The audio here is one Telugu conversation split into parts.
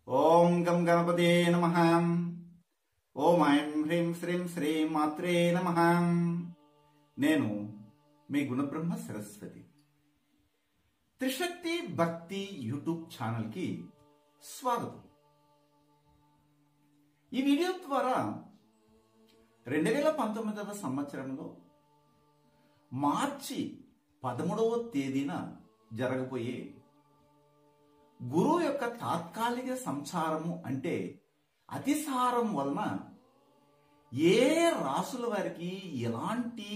ఓం గం గణపతే నమః. ఓం ఐం హ్రీం శ్రీం శ్రీ మాత్రే నమః. నేను మీ గుణబ్రహ్మ సరస్వతి. త్రిశక్తి భక్తి యూట్యూబ్ ఛానల్ కి స్వాగతం. ఈ వీడియో ద్వారా 2019వ సంవత్సరంలో మార్చి 13వ తేదీన జరగబోయే గురువు యొక్క తాత్కాలిక సంచారము అంటే అతిసారం వలన ఏ రాసుల వారికి ఎలాంటి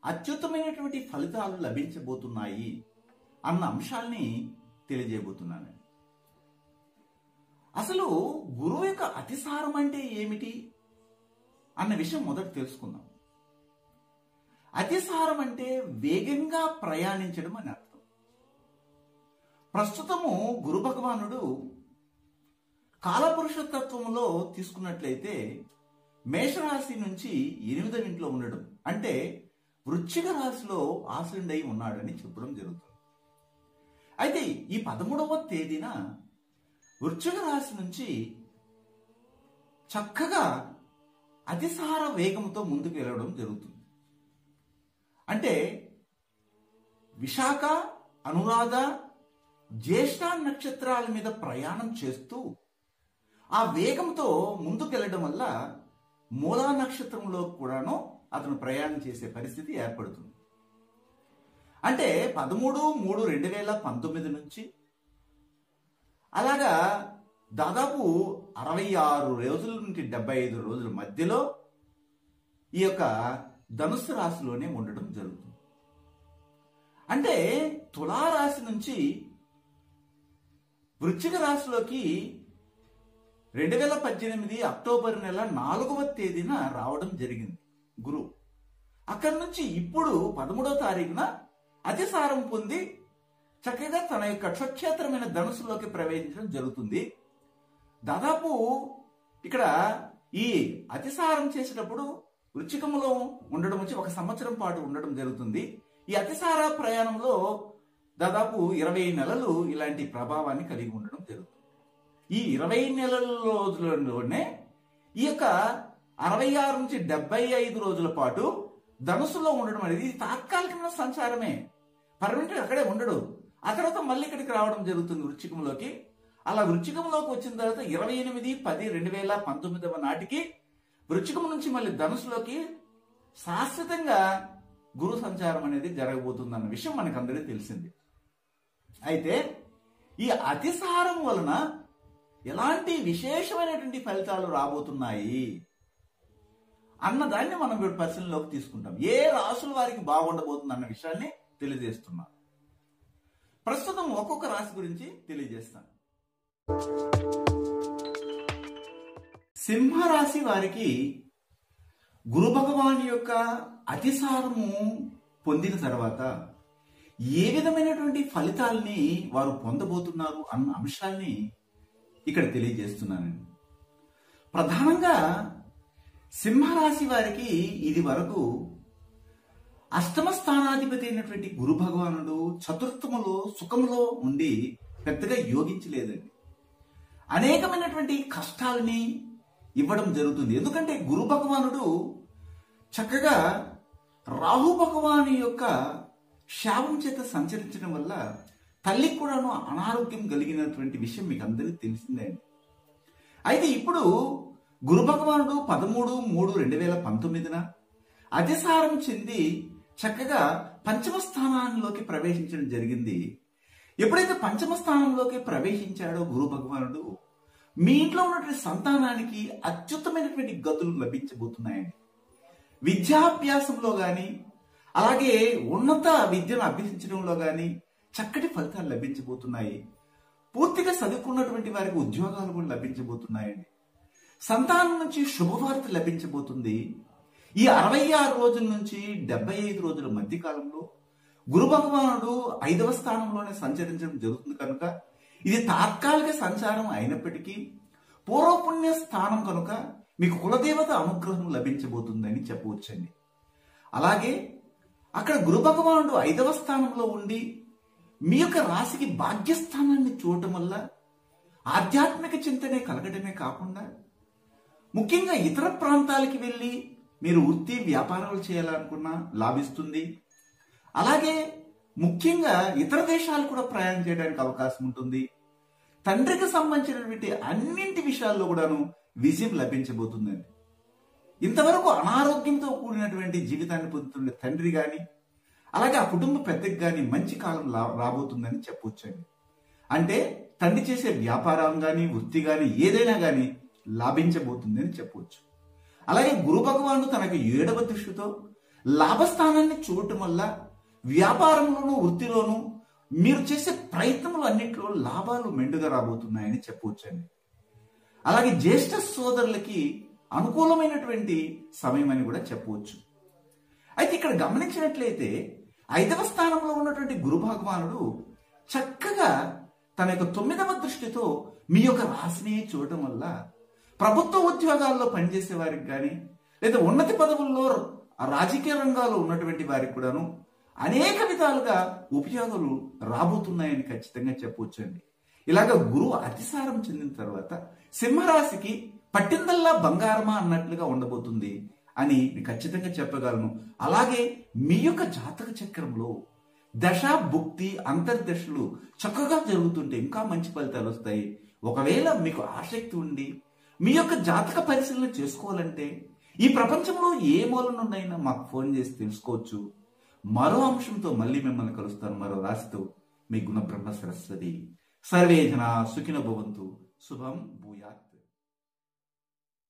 అత్యుత్తమైనటువంటి ఫలితాలు లభించబోతున్నాయి అన్న అంశాల్ని తెలియజేయబోతున్నాను. అసలు గురువు యొక్క అతిసారం అంటే ఏమిటి అన్న విషయం మొదట తెలుసుకుందాం. అతిసారం అంటే వేగంగా ప్రయాణించడం అని అర్థం. ప్రస్తుతము గురు భగవానుడు కాలపురుషతత్వంలో తీసుకున్నట్లయితే మేషరాశి నుంచి 8వ ఇంట్లో ఉండడం అంటే వృశ్చిక రాశిలో ఆసీనుడై ఉన్నాడని చెప్పడం జరుగుతుంది. అయితే ఈ 13వ తేదీన వృశ్చిక రాశి నుంచి చక్కగా అతిసార వేగంతో ముందుకు వెళ్ళడం జరుగుతుంది. అంటే విశాఖ, అనురాధ, జ్యేష్ఠ నక్షత్రాల మీద ప్రయాణం చేస్తూ ఆ వేగంతో ముందుకెళ్లడం వల్ల మూలా నక్షత్రంలో కూడాను అతను ప్రయాణం చేసే పరిస్థితి ఏర్పడుతుంది. అంటే 13/3/2019 నుంచి అలాగా దాదాపు 66 రోజుల నుండి 75 రోజుల మధ్యలో ఈ యొక్క ధనుస్సు రాశిలోనే ఉండడం జరుగుతుంది. అంటే తులారాశి నుంచి వృశ్చిక రాశిలోకి 2018 అక్టోబర్ నెల 4వ తేదీన రావడం జరిగింది గురువు. అక్కడి నుంచి ఇప్పుడు 13వ తారీఖున అతిసారం పొంది చక్కగా తన యొక్క స్వక్షేత్రమైన ధనుసులోకి ప్రవేశించడం జరుగుతుంది. దాదాపు ఇక్కడ ఈ అతిసారం చేసేటప్పుడు వృశ్చికంలో ఉండడం వచ్చి 1 సంవత్సరం పాటు ఉండడం జరుగుతుంది. ఈ అతిసార ప్రయాణంలో దాదాపు 20 నెలలు ఇలాంటి ప్రభావాన్ని కలిగి ఉండడం జరుగుతుంది. ఈ 20 నెలల రోజులలోనే ఈ యొక్క 66 నుంచి 75 రోజుల పాటు ధనుసులో ఉండడం అనేది తాత్కాలికమైన సంచారమే, పర్మనెంట్ అక్కడే ఉండడు. ఆ తర్వాత మళ్ళీ ఇక్కడికి రావడం జరుగుతుంది వృశ్చికంలోకి. అలా వృశ్చికంలోకి వచ్చిన తర్వాత 28/10/2019 నాటికి వృశ్చికం నుంచి మళ్ళీ ధనుసులోకి శాశ్వతంగా గురు సంచారం అనేది జరగబోతుంది అన్న విషయం మనకు అందరికీ తెలిసింది. అయితే ఈ అతిసారం వలన ఎలాంటి విశేషమైనటువంటి ఫలితాలు రాబోతున్నాయి అన్నదాన్ని మనం ఇప్పుడు పరిశీలనలోకి తీసుకుంటాం. ఏ రాసుల వారికి బాగుండబోతుంది అన్న విషయాన్ని తెలియజేస్తున్నాం. ప్రస్తుతం ఒక్కొక్క రాశి గురించి తెలియజేస్తాను. సింహరాశి వారికి గురు భగవాన్ యొక్క అతిసారము పొందిన తర్వాత ఏ విధమైనటువంటి ఫలితాలని వారు పొందబోతున్నారు అన్న అంశాన్ని ఇక్కడ తెలియజేస్తున్నానండి. ప్రధానంగా సింహరాశి వారికి ఇది వరకు అష్టమ స్థానాధిపతి అయినటువంటి గురు భగవానుడు చతుర్థములో సుఖములో ఉండి పెద్దగా యోగించలేదండి. అనేకమైనటువంటి కష్టాలని ఇవ్వడం జరుగుతుంది. ఎందుకంటే గురు భగవానుడు చక్కగా రాహు భగవాను యొక్క శాపం చేత సంచరించడం వల్ల తల్లికి కూడాను అనారోగ్యం కలిగినటువంటి విషయం మీకు అందరికీ తెలిసిందే. అయితే ఇప్పుడు గురు భగవానుడు 13/3/2019 అతిసారం చెంది చక్కగా పంచమ స్థానంలోకి ప్రవేశించడం జరిగింది. ఎప్పుడైతే పంచమ స్థానంలోకి ప్రవేశించాడో గురు భగవానుడు మీ ఇంట్లో ఉన్నటువంటి సంతానానికి అత్యుత్తమైనటువంటి గతులు లభించబోతున్నాయండి. విద్యాభ్యాసంలో గాని అలాగే ఉన్నత విద్యను అభ్యసించడంలో గాని చక్కటి ఫలితాలు లభించబోతున్నాయి. పూర్తిగా చదువుకున్నటువంటి వారికి ఉద్యోగాలు కూడా లభించబోతున్నాయండి. సంతానం నుంచి శుభవార్త లభించబోతుంది. ఈ 66 రోజుల నుంచి 75 రోజుల మధ్య కాలంలో గురు భగవానుడు 5వ స్థానంలోనే సంచరించడం జరుగుతుంది కనుక ఇది తాత్కాలిక సంచారం అయినప్పటికీ పూర్వపుణ్య స్థానం కనుక మీకు కులదేవత అనుగ్రహం లభించబోతుందని చెప్పవచ్చండి. అలాగే అక్కడ గురు భగవానుడు 5వ స్థానంలో ఉండి మీ యొక్క రాశికి భాగ్యస్థానాన్ని చూడటం వల్ల ఆధ్యాత్మిక చింతనే కలగడమే కాకుండా ముఖ్యంగా ఇతర ప్రాంతాలకి వెళ్ళి మీరు వృత్తి వ్యాపారాలు చేయాలనుకున్నా లాభిస్తుంది. అలాగే ముఖ్యంగా ఇతర దేశాలు కూడా ప్రయాణం చేయడానికి అవకాశం ఉంటుంది. తండ్రికి సంబంధించినటువంటి అన్నింటి విషయాల్లో కూడాను విజయం లభించబోతుందండి. ఇంతవరకు అనారోగ్యంతో కూడినటువంటి జీవితాన్ని పొందుతున్న తండ్రి గాని, అలాగే ఆ కుటుంబ పెద్దకి గాని మంచి కాలం రాబోతుందని చెప్పవచ్చండి. అంటే తండ్రి చేసే వ్యాపారం గాని, వృత్తి గాని, ఏదైనా గాని లాభించబోతుందని చెప్పవచ్చు. అలాగే గురు భగవానుడు తనకు 7వ దృష్టితో లాభస్థానాన్ని చూడటం వల్ల వ్యాపారంలోనూ వృత్తిలోనూ మీరు చేసే ప్రయత్నములు అన్నింటిలో లాభాలు మెండుగా రాబోతున్నాయని చెప్పవచ్చండి. అలాగే జ్యేష్ఠ సోదరులకి అనుకూలమైనటువంటి సమయం అని కూడా చెప్పవచ్చు. అయితే ఇక్కడ గమనించినట్లయితే 5వ స్థానంలో ఉన్నటువంటి గురు భగవానుడు చక్కగా తన యొక్క 9వ దృష్టితో మీ యొక్క రాశిని చూడటం వల్ల ప్రభుత్వ ఉద్యోగాల్లో పనిచేసే వారికి కానీ, లేదా ఉన్నతి పదవుల్లో రాజకీయ రంగాల్లో ఉన్నటువంటి వారికి కూడాను అనేక విధాలుగా ఉపయోగాలు రాబోతున్నాయని ఖచ్చితంగా చెప్పవచ్చండి. ఇలాగ గురువు అతిసారం చెందిన తర్వాత సింహరాశికి పట్టిందల్లా బంగారమా అన్నట్లుగా ఉండబోతుంది అని ఖచ్చితంగా చెప్పగలను. అలాగే మీ యొక్క జాతక చక్రంలో దశ భుక్తి అంతర్దశలు చక్కగా జరుగుతుంటే ఇంకా మంచి ఫలితాలు వస్తాయి. ఒకవేళ మీకు ఆసక్తి ఉండి మీ యొక్క జాతక పరిశీలన చేసుకోవాలంటే ఈ ప్రపంచంలో ఏ మూలనున్నైనా మాకు ఫోన్ చేసి తెలుసుకోవచ్చు. మరో అంశంతో మళ్ళీ మిమ్మల్ని కలుస్తాను, మరో రాశితో. మీ గుణ బ్రహ్మ సరస్వతి. సర్వే జనా సుఖినో భవంతు. శుభం భూయాత్.